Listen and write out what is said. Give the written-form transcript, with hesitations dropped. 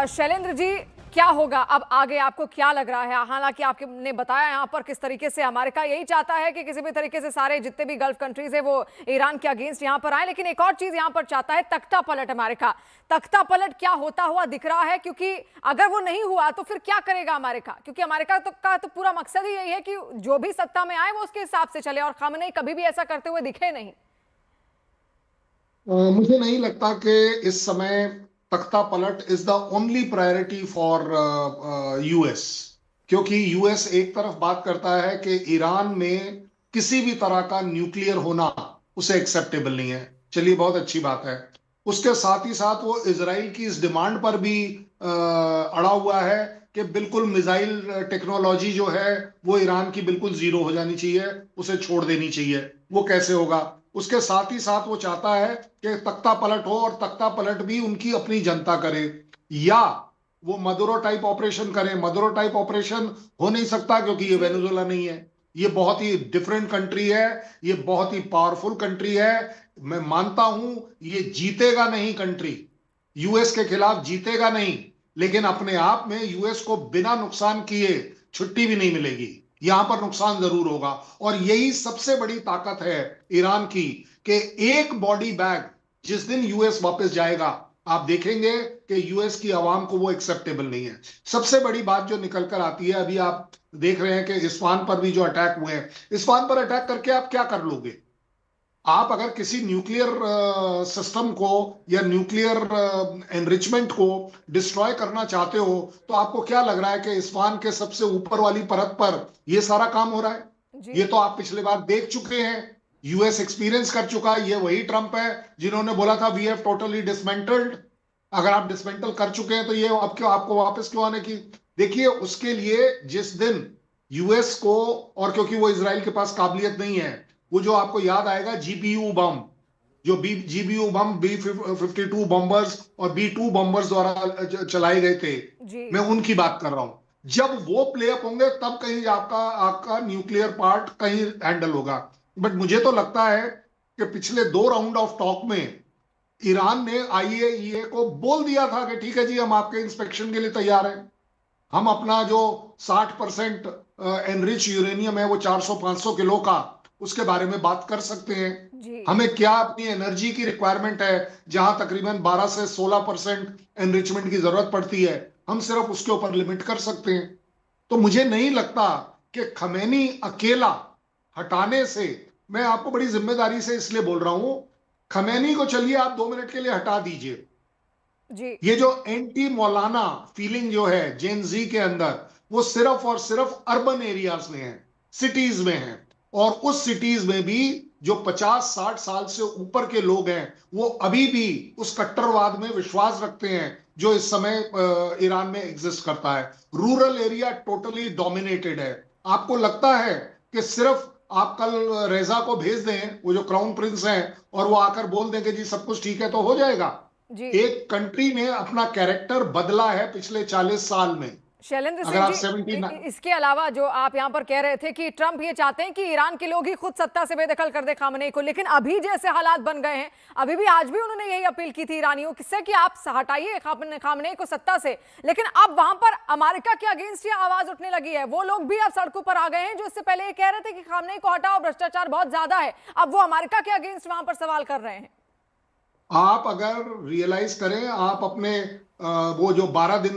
शैलेंद्र जी, क्या होगा अब आगे? आपको क्या लग रहा है? हालांकि आपने बताया यहां पर किस तरीके से अमेरिका यही चाहता है कि किसी भी तरीके से सारे जितने भी गल्फ कंट्रीज है वो ईरान के अगेंस्ट यहां पर आए, लेकिन एक और चीज यहां पर चाहता है, तख्ता पलट। अमेरिका तख्ता पलट क्या होता हुआ दिख रहा है? क्योंकि अगर वो नहीं हुआ तो फिर क्या करेगा अमेरिका? क्योंकि अमेरिका का तो पूरा मकसद ही यही है कि जो भी सत्ता में आए वो उसके हिसाब से चले, और खामनेई कभी भी ऐसा करते हुए दिखे नहीं। मुझे नहीं लगता कि इस समय तख्ता पलट is the only priority for US. क्योंकि यूएस एक तरफ बात करता है कि ईरान में किसी भी तरह का न्यूक्लियर होना उसे एक्सेप्टेबल नहीं है। चलिए, बहुत अच्छी बात है। उसके साथ ही साथ वो इसराइल की इस डिमांड पर भी अड़ा हुआ है कि बिल्कुल मिसाइल टेक्नोलॉजी जो है वो ईरान की बिल्कुल जीरो हो जानी चाहिए, उसे छोड़ देनी चाहिए। वो कैसे होगा? उसके साथ ही साथ वो चाहता है कि तख्ता पलट हो, और तख्ता पलट भी उनकी अपनी जनता करे, या वो मदुरो टाइप ऑपरेशन करे। मदुरो टाइप ऑपरेशन हो नहीं सकता क्योंकि ये जी। वेनेजुएला नहीं है। ये बहुत ही डिफरेंट कंट्री है, ये बहुत ही पावरफुल कंट्री है। मैं मानता हूं ये जीतेगा नहीं कंट्री, यूएस के खिलाफ जीतेगा नहीं, लेकिन अपने आप में यूएस को बिना नुकसान किए छुट्टी भी नहीं मिलेगी। यहां पर नुकसान जरूर होगा, और यही सबसे बड़ी ताकत है ईरान की, कि एक बॉडी बैग जिस दिन यूएस वापस जाएगा, आप देखेंगे कि यूएस की आवाम को वो एक्सेप्टेबल नहीं है। सबसे बड़ी बात जो निकल कर आती है, अभी आप देख रहे हैं कि इस्फान पर भी जो अटैक हुए हैं, इस्फान पर अटैक करके आप क्या कर लोगे? आप अगर किसी न्यूक्लियर सिस्टम को या न्यूक्लियर एनरिचमेंट को डिस्ट्रॉय करना चाहते हो, तो आपको क्या लग रहा है कि इस्फान के सबसे ऊपर वाली परत पर यह सारा काम हो रहा है? जी। ये तो आप पिछले बार देख चुके हैं, यूएस एक्सपीरियंस कर चुका है। ये वही ट्रंप है जिन्होंने बोला था वी हैव टोटली डिसमेंटल्ड। अगर आप डिसमेंटल कर चुके हैं तो ये अब क्यों आपको वापस क्यों आने की? देखिए, उसके लिए जिस दिन यूएस को, और क्योंकि वो इसराइल के पास काबिलियत नहीं है, वो जो आपको याद आएगा जीपीयू बम, जो बी जीबीयू बम B-52 बम्बर्स और B-2 बम्बर्स द्वारा चलाए गए थे, जी। मैं उनकी बात कर रहा हूं। जब वो प्ले अप होंगे तब कहीं आपका आपका न्यूक्लियर पार्ट कहीं हैंडल होगा। बट मुझे तो लगता है कि पिछले 2 राउंड ऑफ टॉक में ईरान ने आईएईए को बोल दिया था कि ठीक है जी, हम आपके इंस्पेक्शन के लिए तैयार हैं। हम अपना जो 60% एनरिच यूरेनियम है, वो 400-500 किलो का, उसके बारे में बात कर सकते हैं। जी। हमें क्या अपनी एनर्जी की रिक्वायरमेंट है, जहां तकरीबन 12 से 16% एनरिचमेंट की जरूरत पड़ती है, हम सिर्फ उसके ऊपर लिमिट कर सकते हैं। तो मुझे नहीं लगता कि खमेनी अकेला हटाने से, मैं आपको बड़ी जिम्मेदारी से इसलिए बोल रहा हूं, खमेनी को चलिए आप 2 मिनट के लिए हटा दीजिए। जी। ये जो एंटी मौलाना फीलिंग जो है जेन जी के अंदर, वो सिर्फ और सिर्फ अर्बन एरियाज में है, सिटीज में है। और उस सिटीज में भी जो 50-60 साल से ऊपर के लोग हैं, वो अभी भी उस कट्टरवाद में विश्वास रखते हैं जो इस समय ईरान में एग्जिस्ट करता है। रूरल एरिया टोटली डोमिनेटेड है। आपको लगता है कि सिर्फ आप कल रेजा को भेज दें, वो जो क्राउन प्रिंस हैं, और वो आकर बोल दें कि जी सब कुछ ठीक है, तो हो जाएगा? जी। एक कंट्री ने अपना कैरेक्टर बदला है पिछले 40 साल में। शैलेंद्र अगर सिंह आप जी, 70। इसके अलावा जो आप यहां पर कह रहे थे कि ट्रंप ये चाहते हैं कि ईरान के लोग ही खुद सत्ता से बेदखल कर दे खामनेई को, लेकिन अभी जैसे हालात बन गए हैं, अभी भी आज भी उन्होंने यही अपील की थी ईरानियों से कि आप हटाइए खामनेई को सत्ता से, लेकिन अब वहां पर अमेरिका के अगेंस्ट ये आवाज उठने लगी है। वो लोग भी अब सड़कों पर आ गए हैं जो इससे पहले ये कह रहे थे कि खामनेई को हटाओ, भ्रष्टाचार बहुत ज्यादा है। अब वो अमेरिका के अगेंस्ट वहां पर सवाल कर रहे हैं। आप अगर रियलाइज करें, आप अपने वो जो 12 दिन